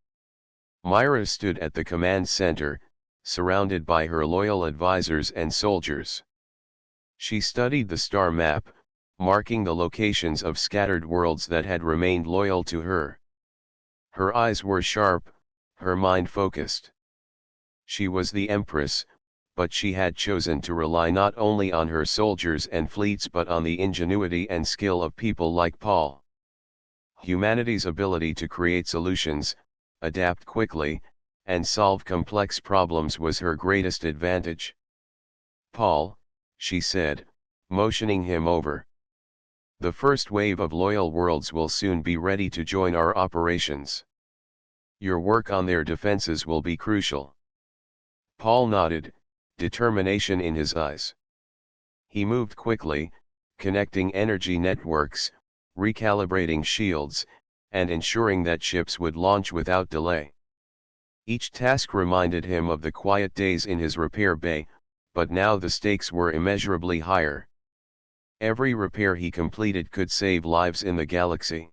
Myra stood at the command center, surrounded by her loyal advisors and soldiers. She studied the star map, marking the locations of scattered worlds that had remained loyal to her. Her eyes were sharp, her mind focused. She was the Empress, but she had chosen to rely not only on her soldiers and fleets but on the ingenuity and skill of people like Paul. Humanity's ability to create solutions, adapt quickly, and solve complex problems was her greatest advantage. "Paul," she said, motioning him over. "The first wave of loyal worlds will soon be ready to join our operations. Your work on their defenses will be crucial." Paul nodded, determination in his eyes. He moved quickly, connecting energy networks, recalibrating shields, and ensuring that ships would launch without delay. Each task reminded him of the quiet days in his repair bay, but now the stakes were immeasurably higher. Every repair he completed could save lives in the galaxy.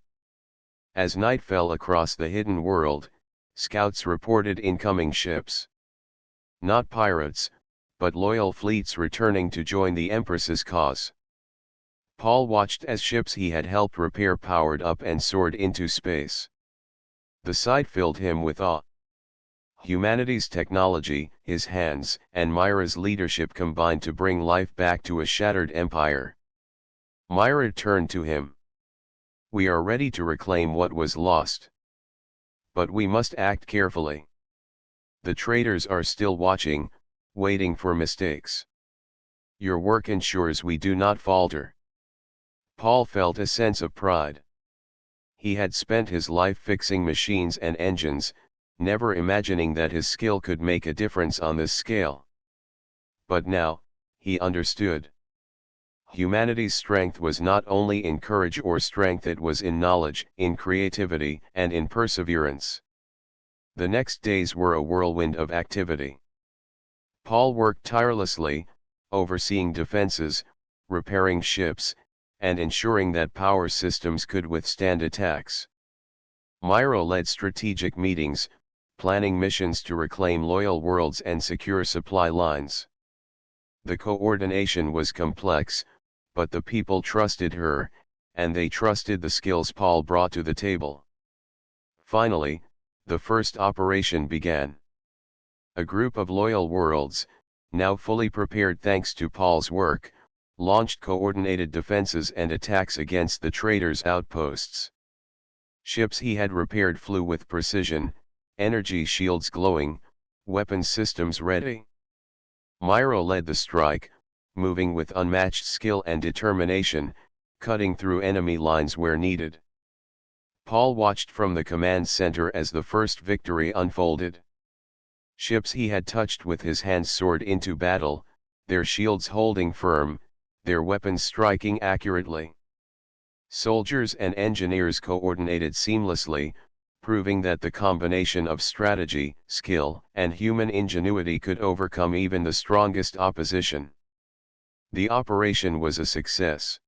As night fell across the hidden world, scouts reported incoming ships. Not pirates, but loyal fleets returning to join the Empress's cause. Paul watched as ships he had helped repair powered up and soared into space. The sight filled him with awe. Humanity's technology, his hands, and Myra's leadership combined to bring life back to a shattered empire. Myra turned to him. "We are ready to reclaim what was lost. But we must act carefully. The traitors are still watching, waiting for mistakes. Your work ensures we do not falter." Paul felt a sense of pride. He had spent his life fixing machines and engines, never imagining that his skill could make a difference on this scale. But now, he understood. Humanity's strength was not only in courage or strength, it was in knowledge, in creativity, and in perseverance. The next days were a whirlwind of activity. Paul worked tirelessly, overseeing defenses, repairing ships, and ensuring that power systems could withstand attacks. Myra led strategic meetings, planning missions to reclaim loyal worlds and secure supply lines. The coordination was complex, but the people trusted her, and they trusted the skills Paul brought to the table. Finally, the first operation began. A group of loyal worlds, now fully prepared thanks to Paul's work, launched coordinated defenses and attacks against the traitors' outposts. Ships he had repaired flew with precision, energy shields glowing, weapons systems ready. Myra led the strike, moving with unmatched skill and determination, cutting through enemy lines where needed. Paul watched from the command center as the first victory unfolded. Ships he had touched with his hands soared into battle, their shields holding firm, their weapons striking accurately. Soldiers and engineers coordinated seamlessly, proving that the combination of strategy, skill, and human ingenuity could overcome even the strongest opposition. The operation was a success.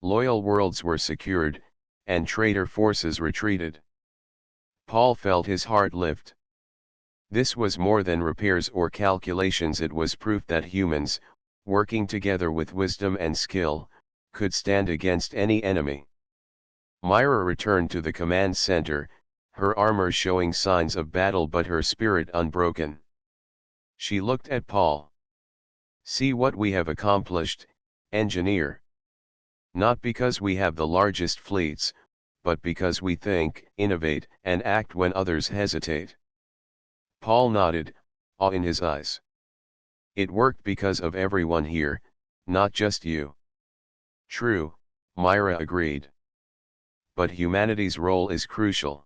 Loyal worlds were secured, and traitor forces retreated. Paul felt his heart lift. This was more than repairs or calculations, it was proof that humans, working together with wisdom and skill, could stand against any enemy. Myra returned to the command center, her armor showing signs of battle but her spirit unbroken. She looked at Paul. "See what we have accomplished, engineer. Not because we have the largest fleets, but because we think, innovate, and act when others hesitate." Paul nodded, awe in his eyes. "It worked because of everyone here, not just you." "True," Myra agreed. "But humanity's role is crucial.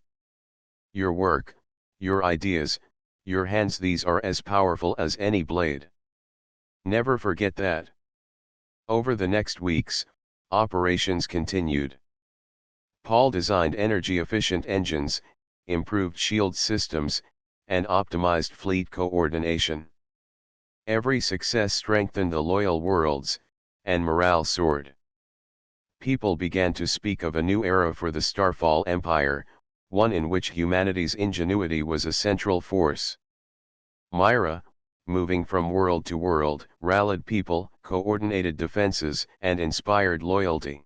Your work, your ideas, your hands, these are as powerful as any blade. Never forget that." Over the next weeks, operations continued. Paul designed energy-efficient engines, improved shield systems, and optimized fleet coordination. Every success strengthened the loyal worlds, and morale soared. People began to speak of a new era for the Starfall Empire, one in which humanity's ingenuity was a central force. Myra, moving from world to world, rallied people, coordinated defenses, and inspired loyalty.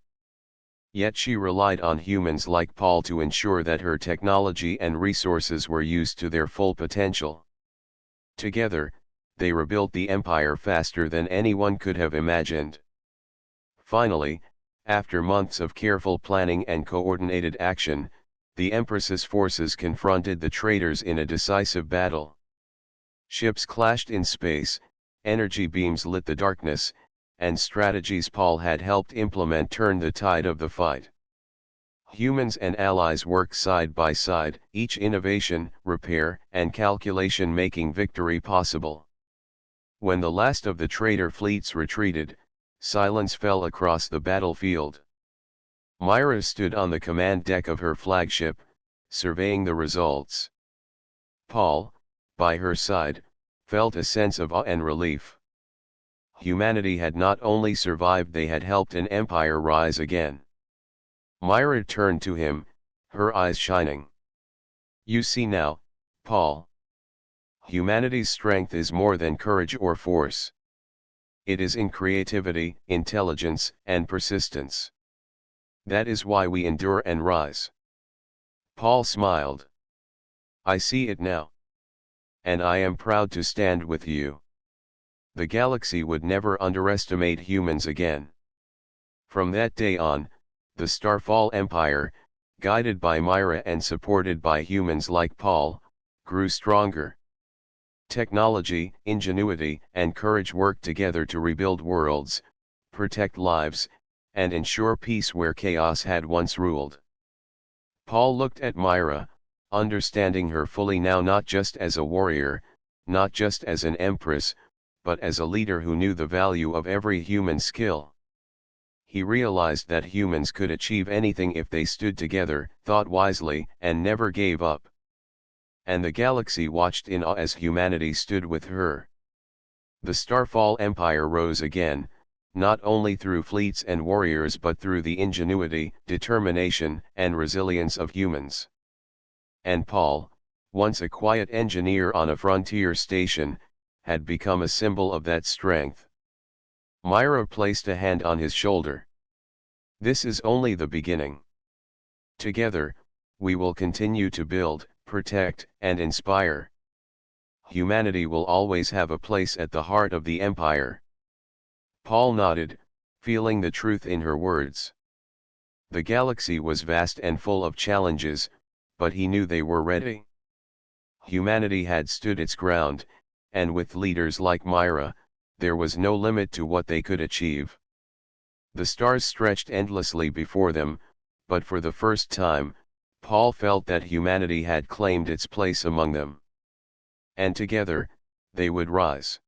Yet she relied on humans like Paul to ensure that her technology and resources were used to their full potential. Together, they rebuilt the empire faster than anyone could have imagined. Finally, after months of careful planning and coordinated action, the Empress's forces confronted the traitors in a decisive battle. Ships clashed in space, energy beams lit the darkness, and strategies Paul had helped implement turned the tide of the fight. Humans and allies worked side by side, each innovation, repair, and calculation making victory possible. When the last of the traitor fleets retreated, silence fell across the battlefield. Myra stood on the command deck of her flagship, surveying the results. Paul, by her side, felt a sense of awe and relief. Humanity had not only survived, they had helped an empire rise again. Myra turned to him, her eyes shining. "You see now, Paul. Humanity's strength is more than courage or force. It is in creativity, intelligence, and persistence. That is why we endure and rise." Paul smiled. "I see it now. And I am proud to stand with you. The galaxy would never underestimate humans again." From that day on, the Starfall Empire, guided by Myra and supported by humans like Paul, grew stronger. Technology, ingenuity, and courage worked together to rebuild worlds, protect lives, and ensure peace where chaos had once ruled. Paul looked at Myra, understanding her fully now, not just as a warrior, not just as an empress, but as a leader who knew the value of every human skill. He realized that humans could achieve anything if they stood together, thought wisely, and never gave up. And the galaxy watched in awe as humanity stood with her. The Starfall Empire rose again, not only through fleets and warriors but through the ingenuity, determination, and resilience of humans. And Paul, once a quiet engineer on a frontier station, had become a symbol of that strength. Myra placed a hand on his shoulder. "This is only the beginning. Together, we will continue to build, protect, and inspire. Humanity will always have a place at the heart of the empire." Paul nodded, feeling the truth in her words. The galaxy was vast and full of challenges, but he knew they were ready. Humanity had stood its ground, and with leaders like Myra, there was no limit to what they could achieve. The stars stretched endlessly before them, but for the first time, Paul felt that humanity had claimed its place among them. And together, they would rise.